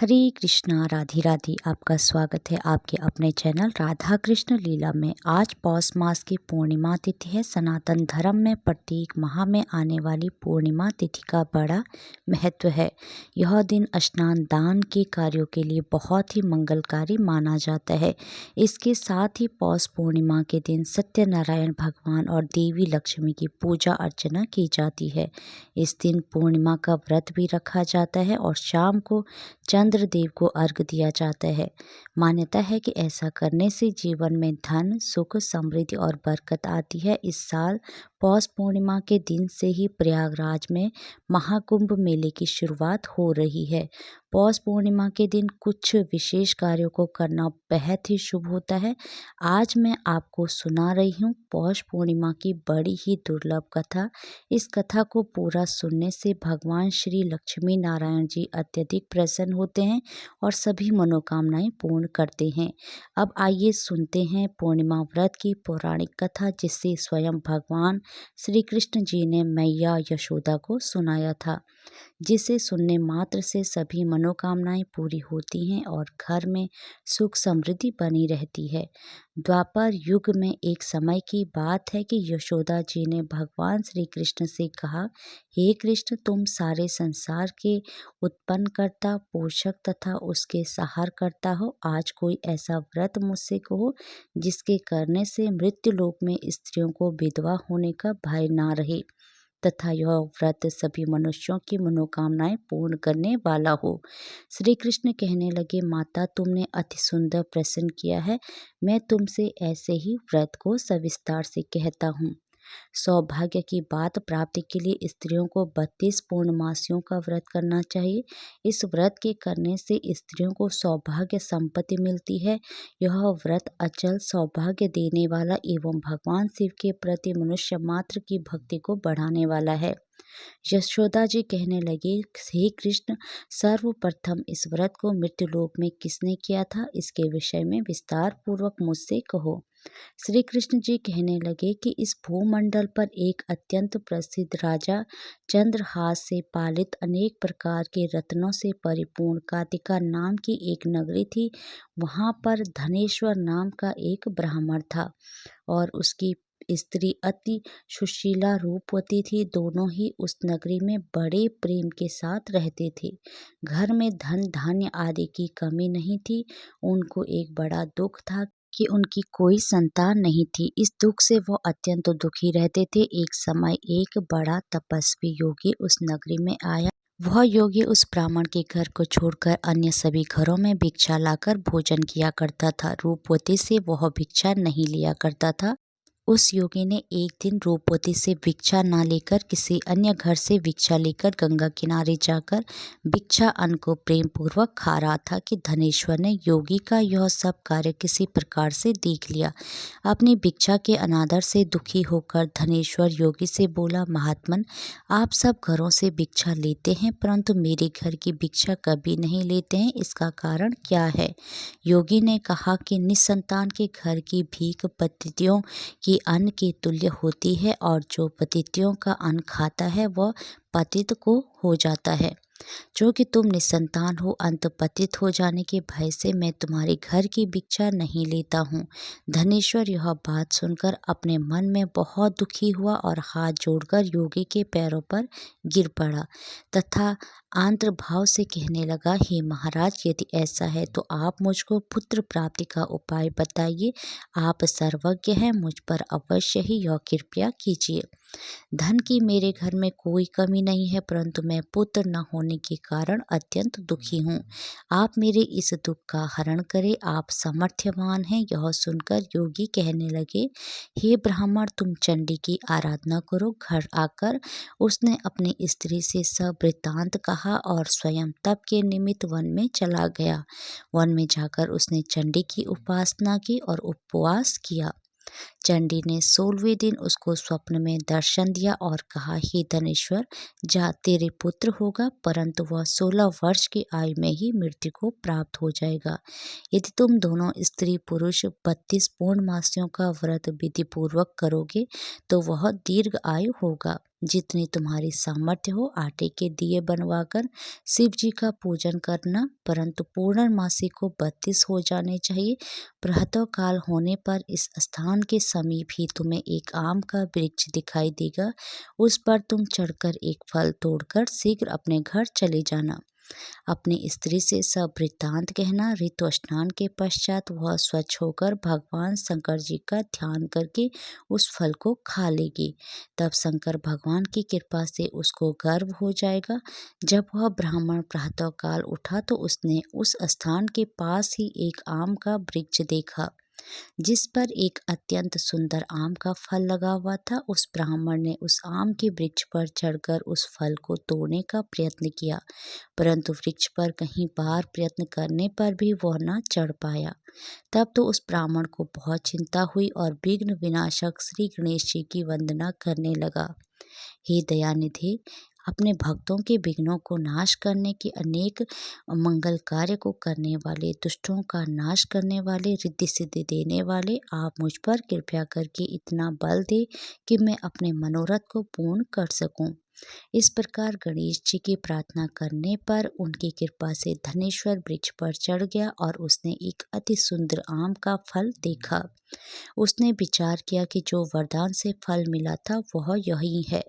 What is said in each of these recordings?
हरे कृष्णा राधे राधे। आपका स्वागत है आपके अपने चैनल राधा कृष्ण लीला में। आज पौष मास की पूर्णिमा तिथि है। सनातन धर्म में प्रत्येक माह में आने वाली पूर्णिमा तिथि का बड़ा महत्व है। यह दिन स्नान दान के कार्यों के लिए बहुत ही मंगलकारी माना जाता है। इसके साथ ही पौष पूर्णिमा के दिन सत्यनारायण भगवान और देवी लक्ष्मी की पूजा अर्चना की जाती है। इस दिन पूर्णिमा का व्रत भी रखा जाता है और शाम को चंद्रदेव को अर्घ्य दिया जाता है। मान्यता है कि ऐसा करने से जीवन में धन सुख समृद्धि और बरकत आती है। इस साल पौष पूर्णिमा के दिन से ही प्रयागराज में महाकुंभ मेले की शुरुआत हो रही है। पौष पूर्णिमा के दिन कुछ विशेष कार्यों को करना बेहद ही शुभ होता है। आज मैं आपको सुना रही हूँ पौष पूर्णिमा की बड़ी ही दुर्लभ कथा। इस कथा को पूरा सुनने से भगवान श्री लक्ष्मी नारायण जी अत्यधिक प्रसन्न होते हैं और सभी मनोकामनाएं पूर्ण करते हैं। अब आइए सुनते हैं पूर्णिमा व्रत की पौराणिक कथा, जिससे स्वयं भगवान श्री कृष्ण जी ने मैया यशोदा को सुनाया था, जिसे सुनने मात्र से सभी मनोकामनाएं पूरी होती हैं और घर में सुख समृद्धि बनी रहती है। द्वापर युग में एक समय की बात है कि यशोदा जी ने भगवान श्री कृष्ण से कहा, हे कृष्ण, तुम सारे संसार के उत्पन्न करता पोषक तथा उसके सहार करता हो। आज कोई ऐसा व्रत मुझसे कहो जिसके करने से मृत्यु लोक में स्त्रियों को विधवा होने का भय ना रहे तथा यह व्रत सभी मनुष्यों की मनोकामनाएं पूर्ण करने वाला हो। श्री कृष्ण कहने लगे, माता, तुमने अति सुंदर प्रश्न किया है। मैं तुमसे ऐसे ही व्रत को सविस्तार से कहता हूँ। सौभाग्य की बात प्राप्ति के लिए स्त्रियों को 32 पूर्णमासियों का व्रत करना चाहिए। इस व्रत के करने से स्त्रियों को सौभाग्य संपत्ति मिलती है। यह व्रत अचल सौभाग्य देने वाला एवं भगवान शिव के प्रति मनुष्य मात्र की भक्ति को बढ़ाने वाला है। यशोदा जी कहने लगे, हे कृष्ण, सर्वप्रथम इस व्रत को मृत्युलोक में किसने किया था, इसके विषय में विस्तार पूर्वक मुझसे कहो। श्री कृष्ण जी कहने लगे कि इस भूमंडल पर एक अत्यंत प्रसिद्ध राजा चंद्रहास से पालित अनेक प्रकार के रत्नों से परिपूर्ण कातिका नाम की एक नगरी थी। वहां पर धनेश्वर नाम का एक ब्राह्मण था और उसकी स्त्री अति सुशीला रूपवती थी। दोनों ही उस नगरी में बड़े प्रेम के साथ रहते थे। घर में धन धान्य आदि की कमी नहीं थी। उनको एक बड़ा दुख था कि उनकी कोई संतान नहीं थी। इस दुख से वो अत्यंत दुखी रहते थे। एक समय एक बड़ा तपस्वी योगी उस नगरी में आया। वह योगी उस ब्राह्मण के घर को छोड़कर अन्य सभी घरों में भिक्षा लाकर भोजन किया करता था। रूपवती से वह भिक्षा नहीं लिया करता था। उस योगी ने एक दिन रूपवती से भिक्षा ना लेकर किसी अन्य घर से भिक्षा लेकर गंगा किनारे जाकर भिक्षा अन्न को प्रेम पूर्वक खा रहा था कि धनेश्वर ने योगी का यह सब कार्य किसी प्रकार से देख लिया। अपनी भिक्षा के अनादर से दुखी होकर धनेश्वर योगी से बोला, महात्मन, आप सब घरों से भिक्षा लेते हैं परंतु मेरे घर की भिक्षा कभी नहीं लेते हैं, इसका कारण क्या है? योगी ने कहा कि निसंतान के घर की भीख पतितियों की अन्न के तुल्य होती है और जो पतितियों का अन्न खाता है वह पतित को हो जाता है। जो कि तुम निसंतान हो, अंत पतित हो जाने के भय से मैं तुम्हारे घर की भिक्षा नहीं लेता हूँ। धनेश्वर यह बात सुनकर अपने मन में बहुत दुखी हुआ और हाथ जोड़कर योगी के पैरों पर गिर पड़ा तथा आंत्र भाव से कहने लगा, हे महाराज, यदि ऐसा है तो आप मुझको पुत्र प्राप्ति का उपाय बताइए। आप सर्वज्ञ हैं, मुझ पर अवश्य ही यह कृपया कीजिए। धन की मेरे घर में कोई कमी नहीं है परंतु मैं पुत्र न होने के कारण अत्यंत दुखी हूँ। आप मेरे इस दुख का हरण करें, आप समर्थवान हैं। यह सुनकर योगी कहने लगे, हे ब्राह्मण, तुम चंडी की आराधना करो। घर आकर उसने अपनी स्त्री से सब वृत्तांत कहा और स्वयं तप के निमित्त वन में चला गया। वन में जाकर उसने चंडी की उपासना की और उपवास किया। चंडी ने 16वें दिन उसको स्वप्न में दर्शन दिया और कहा, हे धनेश्वर, जा, तेरे पुत्र होगा, परंतु वह 16 वर्ष की आयु में ही मृत्यु को प्राप्त हो जाएगा। यदि तुम दोनों स्त्री पुरुष 32 पूर्णमासियों का व्रत विधि पूर्वक करोगे तो वह दीर्घ आयु होगा। जितनी तुम्हारी सामर्थ्य हो आटे के दिए बनवाकर शिव जी का पूजन करना, परंतु पूर्णमासी को 32 हो जाने चाहिए। प्रातःकाल होने पर इस स्थान के समीप ही तुम्हें एक आम का वृक्ष दिखाई देगा। उस पर तुम चढ़कर एक फल तोड़कर शीघ्र अपने घर चले जाना। अपनी स्त्री से सब वृत्तांत कहना। ऋतु स्नान के पश्चात वह स्वच्छ होकर भगवान शंकर जी का ध्यान करके उस फल को खा लेगी। तब शंकर भगवान की कृपा से उसको गर्व हो जाएगा। जब वह ब्राह्मण प्रातःकाल उठा तो उसने उस स्थान के पास ही एक आम का वृक्ष देखा जिस पर एक अत्यंत सुंदर आम का फल लगा हुआ था। उस ब्राह्मण ने उस आम के वृक्ष पर चढ़कर उस फल को तोड़ने का प्रयत्न किया, परंतु वृक्ष पर कहीं बार प्रयत्न करने पर भी वह न चढ़ पाया। तब तो उस ब्राह्मण को बहुत चिंता हुई और विघ्न विनाशक श्री गणेश जी की वंदना करने लगा। हे दयानिधि, अपने भक्तों के विघ्नों को नाश करने के अनेक मंगल कार्य को करने वाले, दुष्टों का नाश करने वाले, रिद्धि सिद्धि देने वाले, आप मुझ पर कृपया करके इतना बल दे कि मैं अपने मनोरथ को पूर्ण कर सकूं। इस प्रकार गणेश जी की प्रार्थना करने पर उनकी कृपा से धनेश्वर वृक्ष पर चढ़ गया और उसने एक अति सुंदर आम का फल देखा। उसने विचार किया कि जो वरदान से फल मिला था वह यही है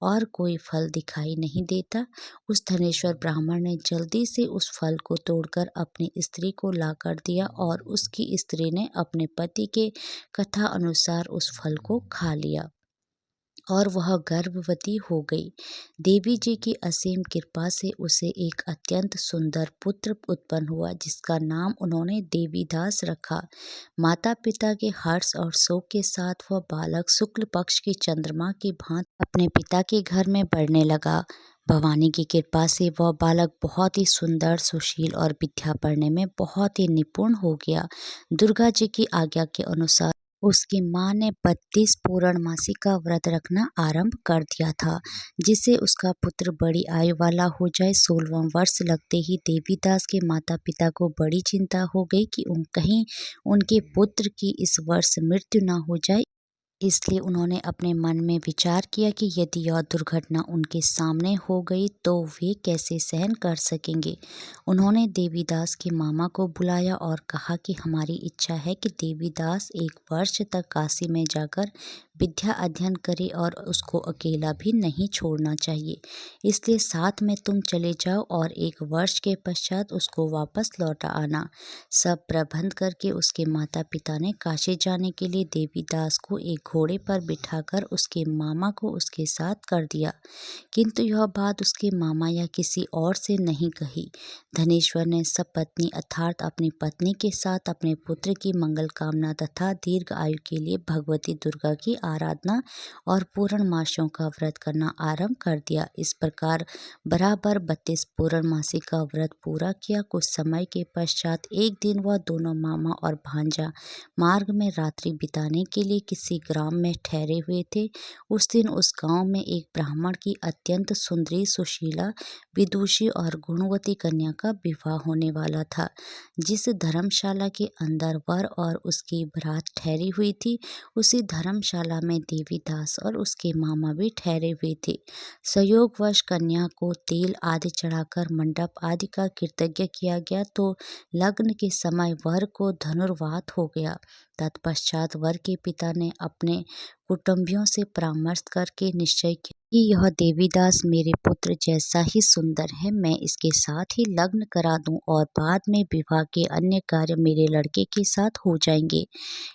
और कोई फल दिखाई नहीं देता। उस धनेश्वर ब्राह्मण ने जल्दी से उस फल को तोड़कर अपनी स्त्री को लाकर दिया और उसकी स्त्री ने अपने पति के कथा अनुसार उस फल को खा लिया और वह गर्भवती हो गई। देवी जी की असीम कृपा से उसे एक अत्यंत सुंदर पुत्र उत्पन्न हुआ जिसका नाम उन्होंने देवीदास रखा। माता पिता के हर्ष और शोक के साथ वह बालक शुक्ल पक्ष की चंद्रमा की भांति अपने पिता के घर में बढ़ने लगा। भवानी की कृपा से वह बालक बहुत ही सुंदर, सुशील और विद्या पढ़ने में बहुत ही निपुण हो गया। दुर्गा जी की आज्ञा के अनुसार उसकी माँ ने 32 पूर्णमासी का व्रत रखना आरंभ कर दिया था, जिससे उसका पुत्र बड़ी आयु वाला हो जाए। 16वां वर्ष लगते ही देवीदास के माता पिता को बड़ी चिंता हो गई कि कहीं उनके पुत्र की इस वर्ष मृत्यु न हो जाए। इसलिए उन्होंने अपने मन में विचार किया कि यदि यह दुर्घटना उनके सामने हो गई तो वे कैसे सहन कर सकेंगे। उन्होंने देवीदास के मामा को बुलाया और कहा कि हमारी इच्छा है कि देवीदास 1 वर्ष तक काशी में जाकर विद्या अध्ययन करे और उसको अकेला भी नहीं छोड़ना चाहिए। इसलिए साथ में तुम चले जाओ और 1 वर्ष के पश्चात उसको वापस लौटा आना। सब प्रबंध करके उसके माता पिता ने काशी जाने के लिए देवीदास को एक घोड़े पर बिठाकर उसके मामा को उसके साथ कर दिया, किंतु यह बात उसके मामा या किसी और से नहीं कही। धनेश्वर ने सपत्नी अर्थात अपनी पत्नी के साथ अपने पुत्र की मंगल कामना तथा दीर्घ आयु के लिए भगवती दुर्गा की आराधना और पूर्णमासियों का व्रत करना आरंभ कर दिया। इस प्रकार बराबर 32 पूर्णमासी का व्रत पूरा किया। कुछ समय के पश्चात एक दिन वह दोनों मामा और भांजा मार्ग में रात्रि बिताने के लिए किसी ग्राम में ठहरे हुए थे। उस दिन उस गांव में एक ब्राह्मण की अत्यंत सुंदरी, सुशीला, विदुषी और गुणवती कन्या का विवाह होने वाला था। जिस धर्मशाला के अंदर वर और उसकी बारात ठहरी हुई थी, उसी धर्मशाला में देवीदास और उसके मामा भी ठहरे हुए थे। संयोगवश कन्या को तेल आदि चढ़ाकर मंडप आदि का कृतज्ञ किया गया तो लग्न के समय वर को धनुर्वात हो गया। तत्पश्चात वर के पिता ने अपने कुटुंबियों से परामर्श करके निश्चय किया कि यह देवीदास मेरे पुत्र जैसा ही सुंदर है, मैं इसके साथ ही लग्न करा दूं और बाद में विवाह के अन्य कार्य मेरे लड़के के साथ हो जाएंगे।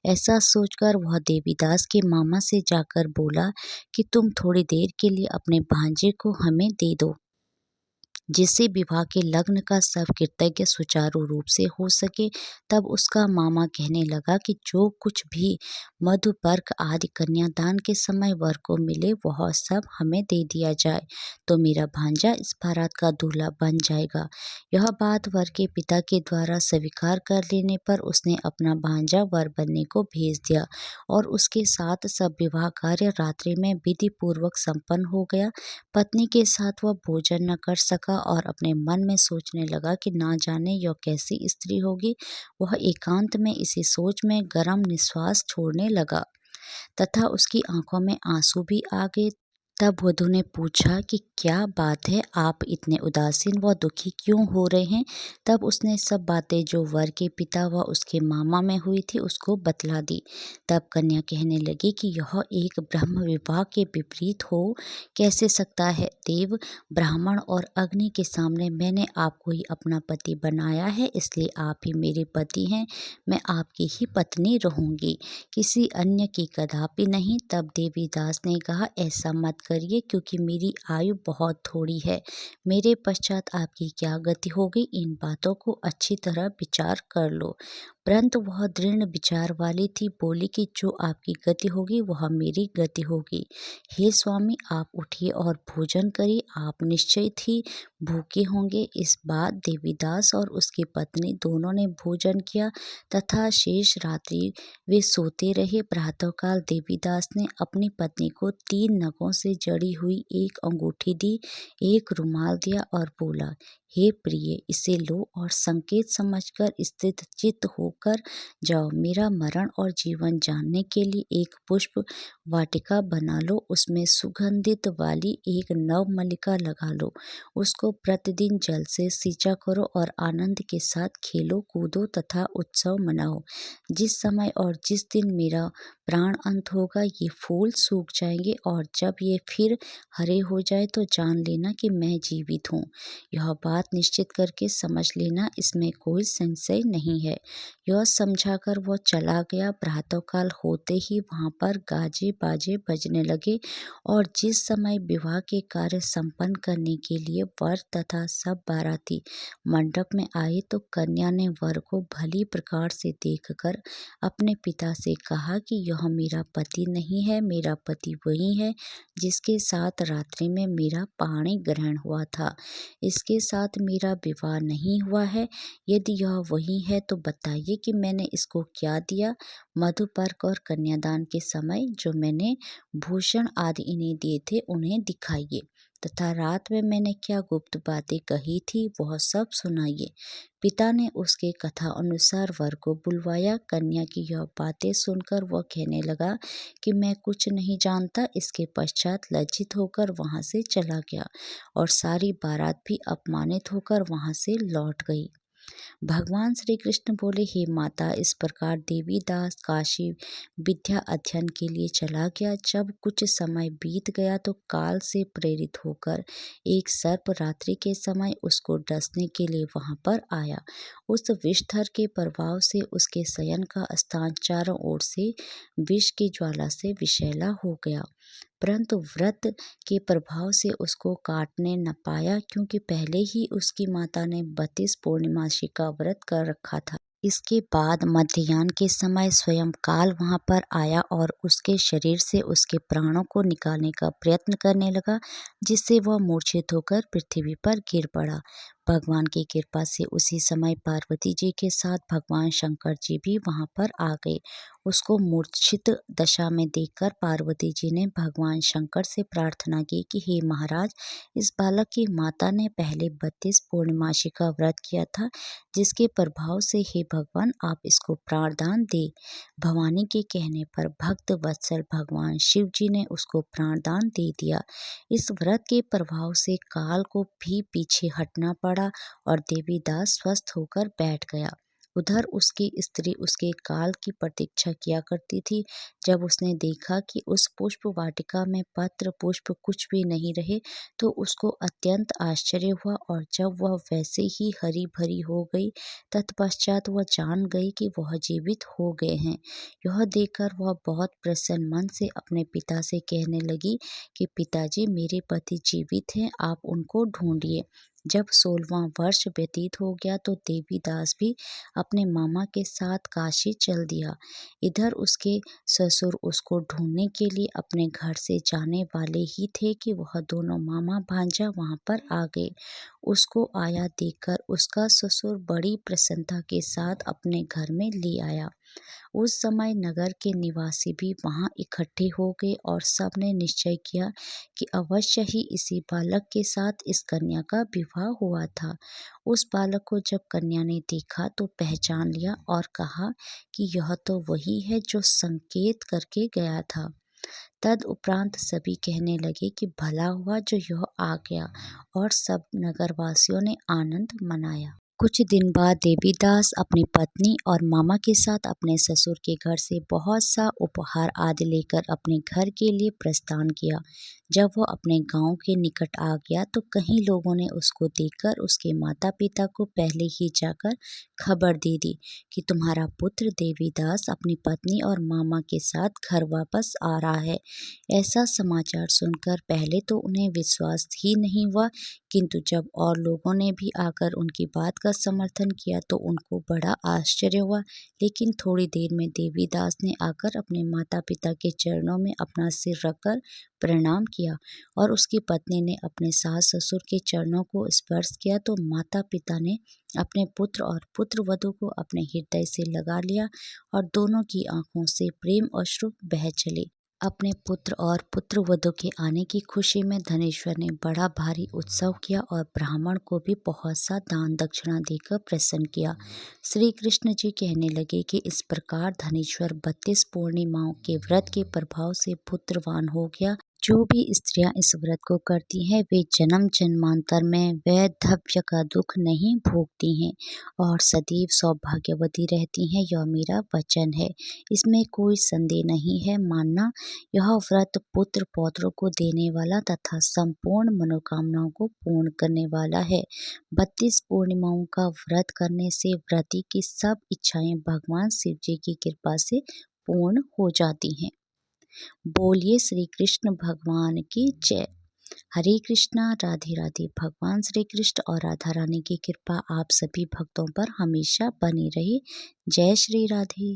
ऐसा सोचकर वह देवीदास के मामा से जाकर बोला कि तुम थोड़ी देर के लिए अपने भांजे को हमें दे दो। जिससे विवाह के लग्न का सब कृतज्ञ सुचारू रूप से हो सके। तब उसका मामा कहने लगा कि जो कुछ भी मधुपर्क आदि कन्यादान के समय वर को मिले वह सब हमें दे दिया जाए, तो मेरा भांजा इस बारात का दूल्हा बन जाएगा। यह बात वर के पिता के द्वारा स्वीकार कर लेने पर उसने अपना भांजा वर बनने को भेज दिया और उसके साथ सब विवाह कार्य रात्रि में विधि पूर्वक संपन्न हो गया। पत्नी के साथ वह भोजन न कर सका और अपने मन में सोचने लगा कि ना जाने यह कैसी स्त्री होगी। वह एकांत में इसी सोच में गरम निश्वास छोड़ने लगा तथा उसकी आंखों में आंसू भी आ गए। तब वधू ने पूछा कि क्या बात है, आप इतने उदासीन व दुखी क्यों हो रहे हैं। तब उसने सब बातें जो वर के पिता व उसके मामा में हुई थी उसको बतला दी। तब कन्या कहने लगी कि यह एक ब्रह्म विवाह के विपरीत हो कैसे सकता है। देव, ब्राह्मण और अग्नि के सामने मैंने आपको ही अपना पति बनाया है, इसलिए आप ही मेरे पति हैं। मैं आपकी ही पत्नी रहूंगी, किसी अन्य की कदापि नहीं। तब देवीदास ने कहा, ऐसा मत करिए, क्योंकि मेरी आयु बहुत थोड़ी है। मेरे पश्चात आपकी क्या गति होगी, इन बातों को अच्छी तरह विचार कर लो। परंतु वह दृढ़ विचार वाली थी, बोली कि जो आपकी गति होगी वह मेरी गति होगी। हे स्वामी, आप उठिए और भोजन करिए, आप निश्चित ही भूखे होंगे। इस बात देवीदास और उसकी पत्नी दोनों ने भोजन किया तथा शेष रात्रि वे सोते रहे। प्रातःकाल देवीदास ने अपनी पत्नी को 3 नगों से जड़ी हुई एक अंगूठी दी, एक रुमाल दिया और बोला, हे प्रिय, इसे लो और संकेत समझकर स्थिर चित्त होकर जाओ। मेरा मरण और जीवन जानने के लिए एक पुष्प वाटिका बना लो, उसमें सुगंधित वाली एक नवमल्लिका लगा लो, उसको प्रतिदिन जल से सींचा करो और आनंद के साथ खेलो कूदो तथा उत्सव मनाओ। जिस समय और जिस दिन मेरा प्राण अंत होगा ये फूल सूख जाएंगे और जब ये फिर हरे हो जाए तो जान लेना कि मैं जीवित हूँ। यह बात निश्चित करके समझ लेना, इसमें कोई संशय नहीं है। यह समझाकर वह चला गया। प्रातःकाल होते ही वहां पर गाजे बाजे बजने लगे और जिस समय विवाह के कार्य संपन्न करने के लिए वर तथा सब बाराती मंडप में आए तो कन्या ने वर को भली प्रकार से देखकर अपने पिता से कहा कि यह मेरा पति नहीं है, मेरा पति वही है जिसके साथ रात्रि में मेरा पाणी ग्रहण हुआ था। इसके साथ मेरा विवाह नहीं हुआ है। यदि यह वही है तो बताइए कि मैंने इसको क्या दिया। मधुपर्क और कन्यादान के समय जो मैंने भूषण आदि इन्हें दिए थे उन्हें दिखाइए तथा रात में मैंने क्या गुप्त बातें कही थी वह सब सुनाइए। पिता ने उसके कथा अनुसार वर को बुलवाया। कन्या की यह बातें सुनकर वह कहने लगा कि मैं कुछ नहीं जानता। इसके पश्चात लज्जित होकर वहां से चला गया और सारी बारात भी अपमानित होकर वहां से लौट गई। भगवान श्री कृष्ण बोले, हे माता, इस प्रकार देवीदास काशी विद्या अध्ययन के लिए चला गया। जब कुछ समय बीत गया तो काल से प्रेरित होकर एक सर्प रात्रि के समय उसको डसने के लिए वहां पर आया। उस विषधर के प्रभाव से उसके शयन का स्थान चारों ओर से विष की ज्वाला से विषैला हो गया, परंतु व्रत के प्रभाव से उसको काटने न पाया, क्योंकि पहले ही उसकी माता ने 32 पूर्णिमासी का व्रत कर रखा था। इसके बाद मध्याह्न के समय स्वयं काल वहां पर आया और उसके शरीर से उसके प्राणों को निकालने का प्रयत्न करने लगा, जिससे वह मूर्छित होकर पृथ्वी पर गिर पड़ा। भगवान की कृपा से उसी समय पार्वती जी के साथ भगवान शंकर जी भी वहां पर आ गए। उसको मूर्छित दशा में देखकर पार्वती जी ने भगवान शंकर से प्रार्थना की कि हे महाराज, इस बालक की माता ने पहले 32 पूर्णिमासी का व्रत किया था, जिसके प्रभाव से हे भगवान आप इसको प्राणदान दे। भवानी के कहने पर भक्त वत्सल भगवान शिव जी ने उसको प्राणदान दे दिया। इस व्रत के प्रभाव से काल को भी पीछे हटना पड़ा और देवीदास स्वस्थ होकर बैठ गया। उधर उसकी स्त्री उसके काल की प्रतीक्षा किया करती थी। जब उसने देखा कि उस पुष्प वाटिका में पत्र पुष्प कुछ भी नहीं रहे तो उसको अत्यंत आश्चर्य हुआ और जब वह वैसे ही हरी भरी हो गई तत्पश्चात वह जान गई कि वह जीवित हो गए हैं। यह देखकर वह बहुत प्रसन्न मन से अपने पिता से कहने लगी कि पिताजी, मेरे पति जीवित हैं, आप उनको ढूंढिए। जब 16वां वर्ष व्यतीत हो गया तो देवीदास भी अपने मामा के साथ काशी चल दिया। इधर उसके ससुर उसको ढूंढने के लिए अपने घर से जाने वाले ही थे कि वह दोनों मामा भांजा वहां पर आ गए। उसको आया देखकर उसका ससुर बड़ी प्रसन्नता के साथ अपने घर में ले आया। उस समय नगर के निवासी भी वहां इकट्ठे हो गए और सबने निश्चय किया कि अवश्य ही इसी बालक के साथ इस कन्या का विवाह हुआ था। उस बालक को जब कन्या ने देखा तो पहचान लिया और कहा कि यह तो वही है जो संकेत करके गया था। तद उपरांत सभी कहने लगे कि भला हुआ जो यह आ गया, और सब नगरवासियों ने आनंद मनाया। कुछ दिन बाद देवीदास अपनी पत्नी और मामा के साथ अपने ससुर के घर से बहुत सा उपहार आदि लेकर अपने घर के लिए प्रस्थान किया। जब वह अपने गांव के निकट आ गया तो कई लोगों ने उसको देखकर उसके माता पिता को पहले ही जाकर खबर दे दी कि तुम्हारा पुत्र देवीदास अपनी पत्नी और मामा के साथ घर वापस आ रहा है। ऐसा समाचार सुनकर पहले तो उन्हें विश्वास ही नहीं हुआ, किंतु जब और लोगों ने भी आकर उनकी बात का समर्थन किया तो उनको बड़ा आश्चर्य हुआ। लेकिन थोड़ी देर में देवीदास ने आकर अपने माता पिता के चरणों में अपना सिर रखकर प्रणाम किया और उसकी पत्नी ने अपने सास ससुर के चरणों को स्पर्श किया तो माता पिता ने अपने पुत्र और पुत्र वधू को अपने हृदय से लगा लिया और दोनों की आंखों से प्रेम अश्रु बह चले। अपने पुत्र और पुत्रवधू के आने की खुशी में धनेश्वर ने बड़ा भारी उत्सव किया और ब्राह्मण को भी बहुत सा दान दक्षिणा देकर प्रसन्न किया। श्री कृष्ण जी कहने लगे कि इस प्रकार धनेश्वर 32 पूर्णिमाओं के व्रत के प्रभाव से पुत्रवान हो गया। जो भी स्त्रियां इस व्रत को करती हैं वे जन्म जन्मांतर में वैधव्य का दुख नहीं भोगती हैं और सदैव सौभाग्यवती रहती हैं। यह मेरा वचन है, इसमें कोई संदेह नहीं है। मानना यह व्रत पुत्र पौत्रों को देने वाला तथा संपूर्ण मनोकामनाओं को पूर्ण करने वाला है। 32 पूर्णिमाओं का व्रत करने से व्रती की सब इच्छाएं भगवान शिव जी की कृपा से पूर्ण हो जाती हैं। बोलिए श्री कृष्ण भगवान की जय। हरे कृष्णा, राधे राधे। भगवान श्री कृष्ण और राधा रानी की कृपा आप सभी भक्तों पर हमेशा बनी रहे। जय श्री राधे।